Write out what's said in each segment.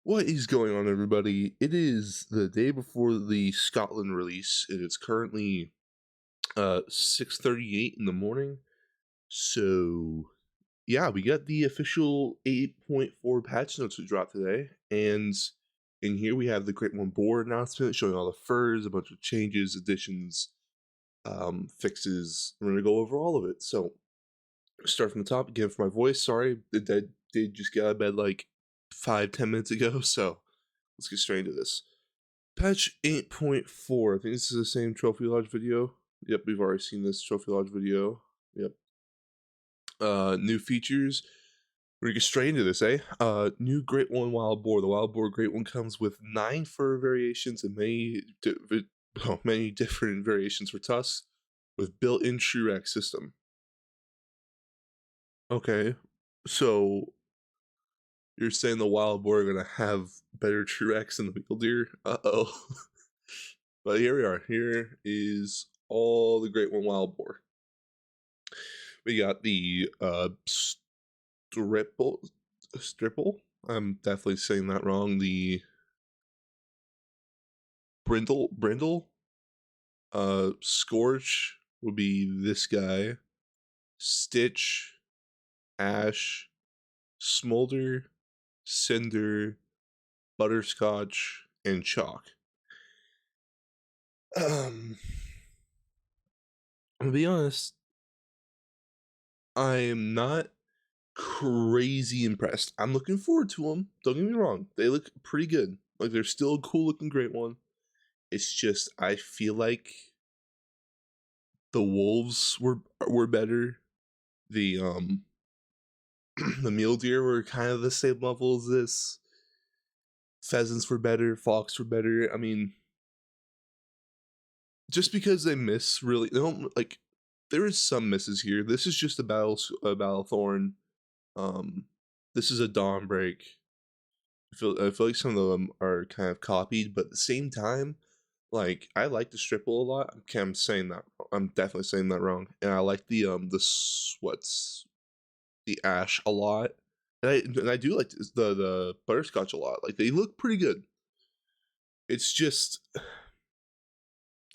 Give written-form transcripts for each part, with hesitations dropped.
What is going on, everybody? It is the day before the Scotland release, and it's currently 6:38 in the morning. So yeah, we got the official 8.4 patch notes to drop today, and in here we have the Great One Boar announcement showing all the FURS, a bunch of changes, additions, fixes. We're gonna go over all of it. So start from the top again for my voice. Sorry, I did just get out of bed like 5-10 minutes ago, so let's get straight into this. Patch 8.4. I think this is the same Trophy Lodge video. Yep, we've already seen this Trophy Lodge video. Yep. New features. We're gonna get straight into this, eh? New Great One Wild Boar. The Wild Boar Great One comes with 9 fur variations and many different variations for tusks with built-in shoe rack system. Okay, so you're saying the Wild Boar are gonna have better true X than the mule deer? Uh-oh. But here we are. Here is all the Great One Wild Boar. We got the stripple. I'm definitely saying that wrong. The brindle. Scorch would be this guy. Stitch, Ash, Smolder, Cinder, Butterscotch, and Chalk. I'm gonna be honest, I am not crazy impressed. I'm looking forward to them. Don't get me wrong. They look pretty good. Like, they're still a cool looking Great One. It's just, I feel like the wolves were better. The the mule deer were kind of the same level as this. Pheasants were better, fox were better. I mean, just because they miss, really, they don't, like, there is some misses here. This is just a battle thorn. This is a dawn break. I feel like some of them are kind of copied, but at the same time, like, I like the stripple a lot. Okay, I'm saying that. I'm definitely saying that wrong. And I like the ash a lot. And I do like the butterscotch a lot. Like, they look pretty good. It's just,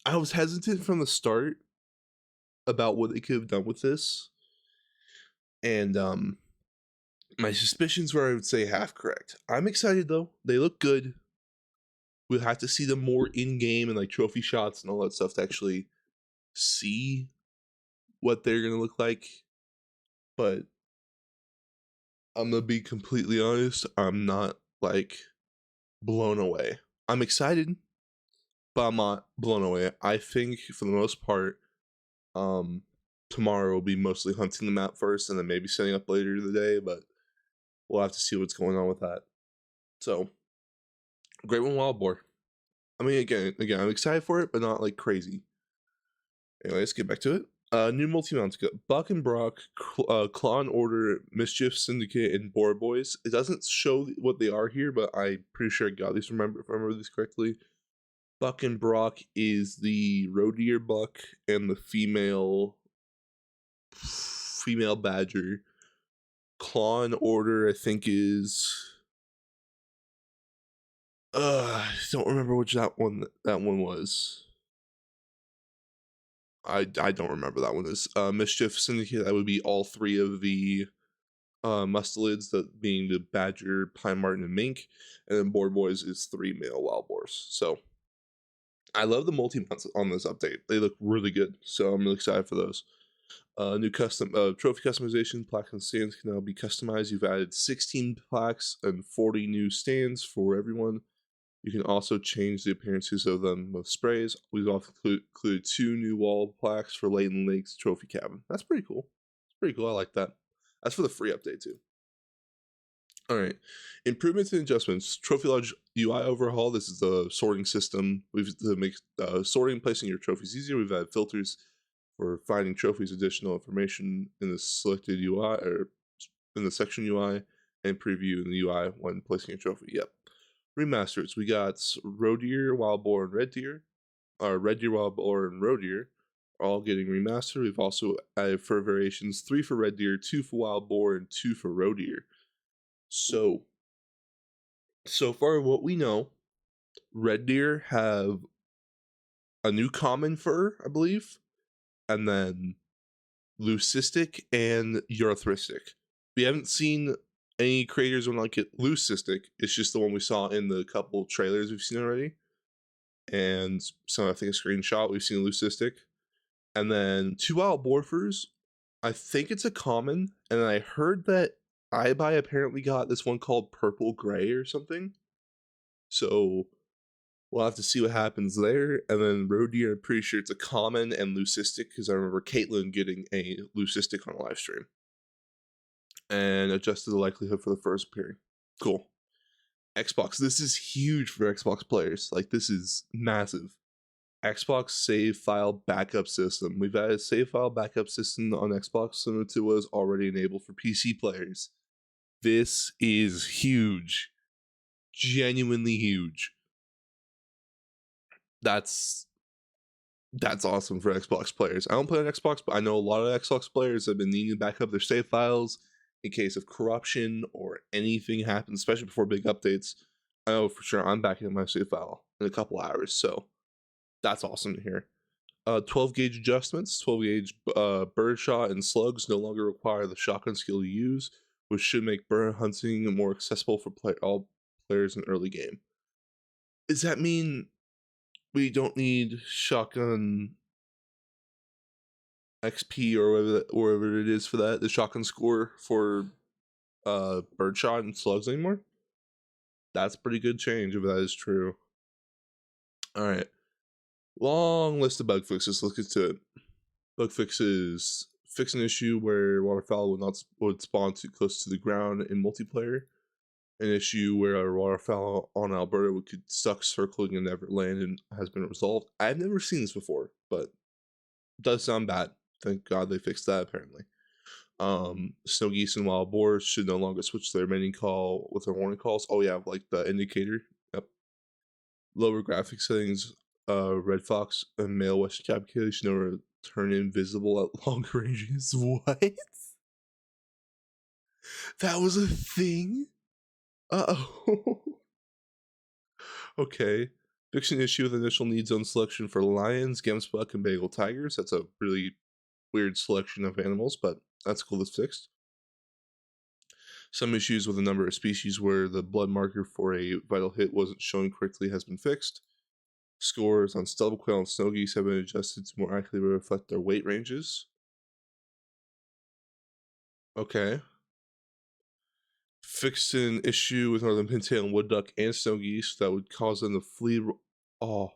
I was hesitant from the start about what they could have done with this, and my suspicions were, I would say, half correct. I'm excited though. They look good. We'll have to see them more in game and like trophy shots and all that stuff to actually see what they're gonna look like. But I'm gonna be completely honest, I'm not like blown away. I'm excited, but I'm not blown away. I think for the most part, tomorrow will be mostly hunting the map first and then maybe setting up later in the day, but we'll have to see what's going on with that. So, Great One Wild Boar. I mean, again, I'm excited for it, but not like crazy. Anyway, let's get back to it. New multi-mounts got Buck and Brock, Claw and Order, Mischief Syndicate, and Boar Boys. It doesn't show what they are here, but I'm pretty sure I got these. If I remember this correctly, Buck and Brock is the roe deer buck and the female badger. Claw and Order, I think, is I don't remember which that one was. I don't remember that one is. Mischief Syndicate, that would be all 3 of the mustelids, that being the badger, pine marten, and mink, and then Boar Boys is 3 male wild boars. So I love the multi-mounts on this update. They look really good, so I'm really excited for those. New custom trophy customization. Plaques and stands can now be customized. You've added 16 plaques and 40 new stands for everyone. You can also change the appearances of them with sprays. We've also included 2 new wall plaques for Leighton Lake's trophy cabin. That's pretty cool. It's pretty cool. I like that. That's for the free update too. All right, improvements and adjustments. Trophy Lodge UI overhaul. This is the sorting system. We've to make sorting and placing your trophies easier. We've added filters for finding trophies, additional information in the selected UI or in the section UI, and preview in the UI when placing a trophy. Yep. Remasters. We got roe deer, wild boar, and red deer. Red deer, wild boar, and roe deer are all getting remastered. We've also added fur variations: 3 for red deer, 2 for wild boar, and 2 for roe deer. So So far, what we know, red deer have a new common fur, I believe, and then leucistic and urethristic. We haven't seen any creators when like it leucistic. It's just the one we saw in the couple trailers we've seen already. And so I think a screenshot we've seen leucistic. And then 2 wild boar furs. I think it's a common, and I heard that iBuy apparently got this one called purple gray or something. So we'll have to see what happens there. And then road deer, I'm pretty sure it's a common and leucistic, because I remember Caitlin getting a leucistic on a live stream. And adjusted the likelihood for the first appearing. Cool. Xbox. This is huge for Xbox players. Like, this is massive. Xbox save file backup system. We've had a save file backup system on Xbox similar to what is already enabled for PC players. This is huge. Genuinely huge. That's awesome for Xbox players. I don't play on Xbox, but I know a lot of Xbox players have been needing to back up their save files in case of corruption or anything happens, especially before big updates. I know for sure I'm backing up my save file in a couple hours, so that's awesome to hear. 12 gauge adjustments. 12 gauge birdshot and slugs no longer require the shotgun skill you use, which should make bird hunting more accessible for all players in early game. Does that mean we don't need shotgun XP or whatever it is for that, the shotgun score for birdshot and slugs anymore? That's a pretty good change if that is true. Alright. Long list of bug fixes. Let's get to it. Bug fixes. Fix an issue where waterfowl would spawn too close to the ground in multiplayer. An issue where a waterfowl on Alberta would get stuck circling and never land and has been resolved. I've never seen this before, but it does sound bad. Thank God they fixed that apparently. Snow geese and wild boars should no longer switch their mating call with their warning calls. Oh yeah, like the indicator. Yep. Lower graphic settings. Red fox and male western capercaillie should never turn invisible at long ranges. What? That was a thing? Uh-oh. Okay. Fix an issue with initial need zone selection for lions, gemsbuck, and Bengal tigers. That's a really weird selection of animals, but that's cool. That's fixed. Some issues with a number of species where the blood marker for a vital hit wasn't showing correctly has been fixed. Scores on stubble quail and snow geese have been adjusted to more accurately reflect their weight ranges. Okay. Fixed an issue with northern pintail and wood duck and snow geese that would cause them to flee. Oh.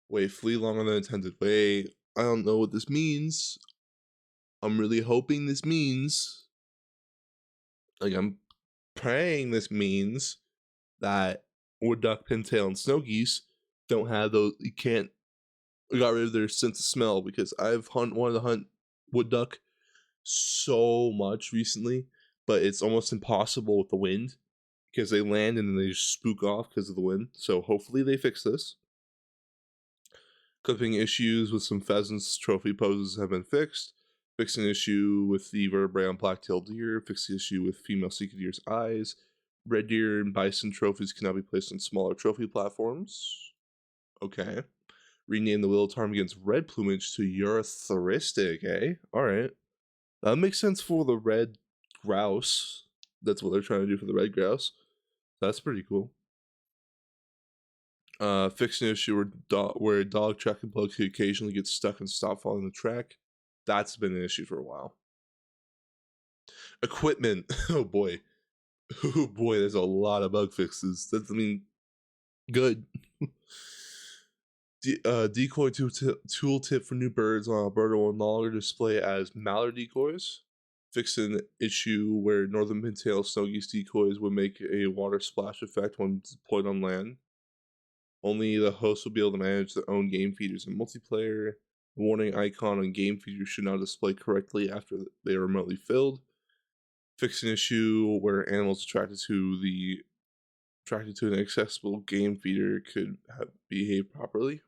Wait, flee longer than intended. Wait, I don't know what this means. I'm really hoping this means, like, I'm praying this means that wood duck, pintail, and snow geese don't have those. You can't. We got rid of their sense of smell, because I've wanted to hunt wood duck so much recently, but it's almost impossible with the wind because they land and then they just spook off because of the wind. So hopefully they fix this. Clipping issues with some pheasants trophy poses have been fixed. Fix an issue with the vertebrae on black-tailed deer. Fix the issue with female sika deer's eyes. Red deer and bison trophies cannot be placed on smaller trophy platforms. Okay. Rename the willow ptarmigan against red plumage to urethristic, eh? Alright. That makes sense for the red grouse. That's what they're trying to do for the red grouse. That's pretty cool. Fix an issue where a dog tracking plug could occasionally get stuck and stop following the track. That's been an issue for a while. Equipment. Oh boy. Oh boy, there's a lot of bug fixes. That's, I mean, good. Decoy tooltip for new birds on Alberta will no longer display as mallard decoys. Fix an issue where northern pintail snow geese decoys would make a water splash effect when deployed on land. Only the host will be able to manage their own game feeders in multiplayer. The warning icon on game feeders should not display correctly after they are remotely filled. Fix an issue where animals attracted to an accessible game feeder could behave properly.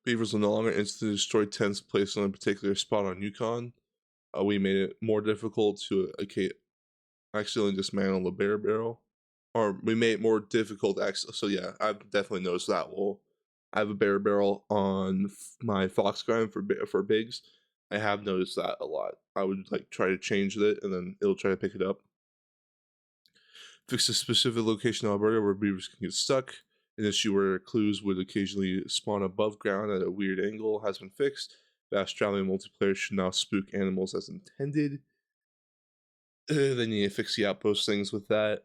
Beavers will no longer instantly destroy tents placed on a particular spot on Yukon. We made it more difficult to accidentally dismantle the bear barrel, or we made it more difficult. So yeah, I've definitely noticed that. Well, I have a bear barrel on my fox grind for bigs. I have noticed that a lot. I would like try to change it, and then it'll try to pick it up. Fix a specific location in Alberta where beavers can get stuck. An issue where clues would occasionally spawn above ground at a weird angle has been fixed. Fast traveling multiplayer should now spook animals as intended. They need to fix the outpost things with that.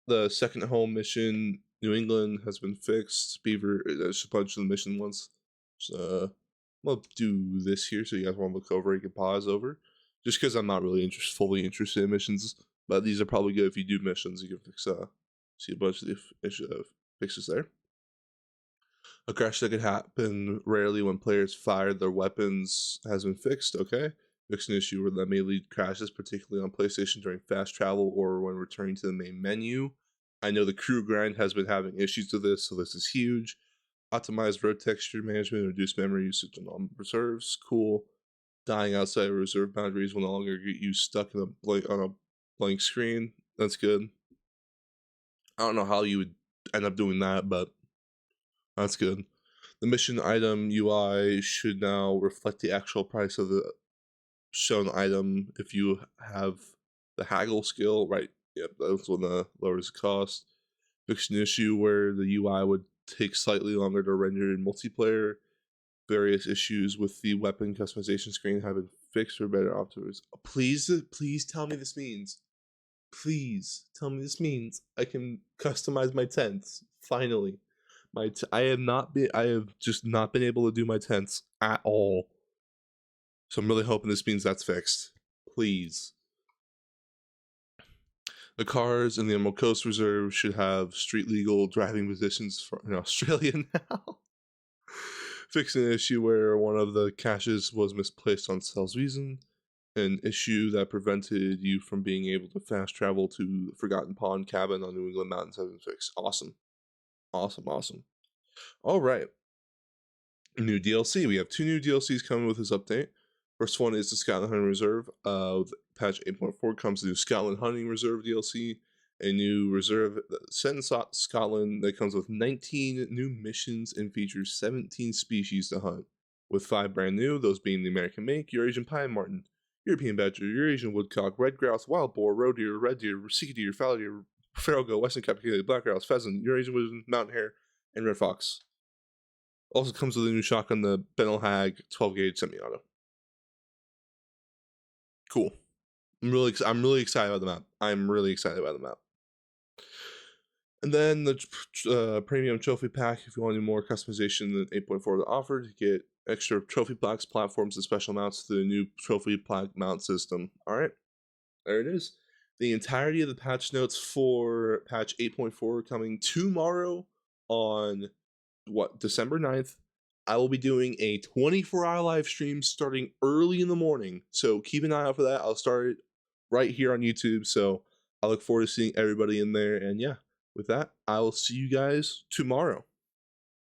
The second home mission, New England, has been fixed. Beaver, there's a bunch of the mission ones. So we'll do this here, so you guys want to look over, you can pause over. Just because I'm not really fully interested in missions, but these are probably good if you do missions. You can fix see a bunch of the fixes there. A crash that could happen rarely when players fire their weapons has been fixed. Okay, fixed an issue where that may lead crashes, particularly on PlayStation during fast travel or when returning to the main menu. I know the crew grind has been having issues with this, so this is huge. Optimized road texture management, reduce memory usage on all reserves. Cool. Dying outside of reserve boundaries will no longer get you stuck in on a blank screen. That's good. I don't know how you would end up doing that, but that's good. The mission item UI should now reflect the actual price of the shown item if you have the haggle skill, right? Yep, that's when the lowers the cost. Fix an issue where the UI would take slightly longer to render in multiplayer. Various issues with the weapon customization screen have been fixed or better optimized. Please tell me this means. Please tell me this means I can customize my tents. Finally, I have just not been able to do my tents at all. So I'm really hoping this means that's fixed. Please. The cars in the Emerald Coast Reserve should have street legal driving positions in Australia now. Fix an issue where one of the caches was misplaced on Cell's Reason. An issue that prevented you from being able to fast travel to the Forgotten Pond cabin on New England mountains has been fixed. Awesome. Awesome. All right. New DLC. We have 2 new DLCs coming with this update. First one is the Scotland Hunting Reserve. With patch 8.4 comes the new Scotland Hunting Reserve DLC, a new reserve set in Scotland that comes with 19 new missions and features 17 species to hunt, with 5 brand new, those being the American mink, Eurasian pine marten, European badger, Eurasian woodcock, red grouse, wild boar, roe deer, red deer, sea deer, fallow deer, feral goat, western capercaillie, black grouse, pheasant, Eurasian wood, mountain hare, and red fox. Also comes with a new shotgun, the Benel Hag 12 gauge semi-auto. Cool. I'm really excited about the map. I'm really excited about the map. And then the premium trophy pack, if you want to do more customization than 8.4 offered, you get extra trophy plaques, platforms, and special mounts to the new trophy plaque mount system. All right, there it is. The entirety of the patch notes for patch 8.4 coming tomorrow on December 9th. I will be doing a 24-hour live stream starting early in the morning. So keep an eye out for that. I'll start it right here on YouTube. So I look forward to seeing everybody in there. And yeah, with that, I will see you guys tomorrow.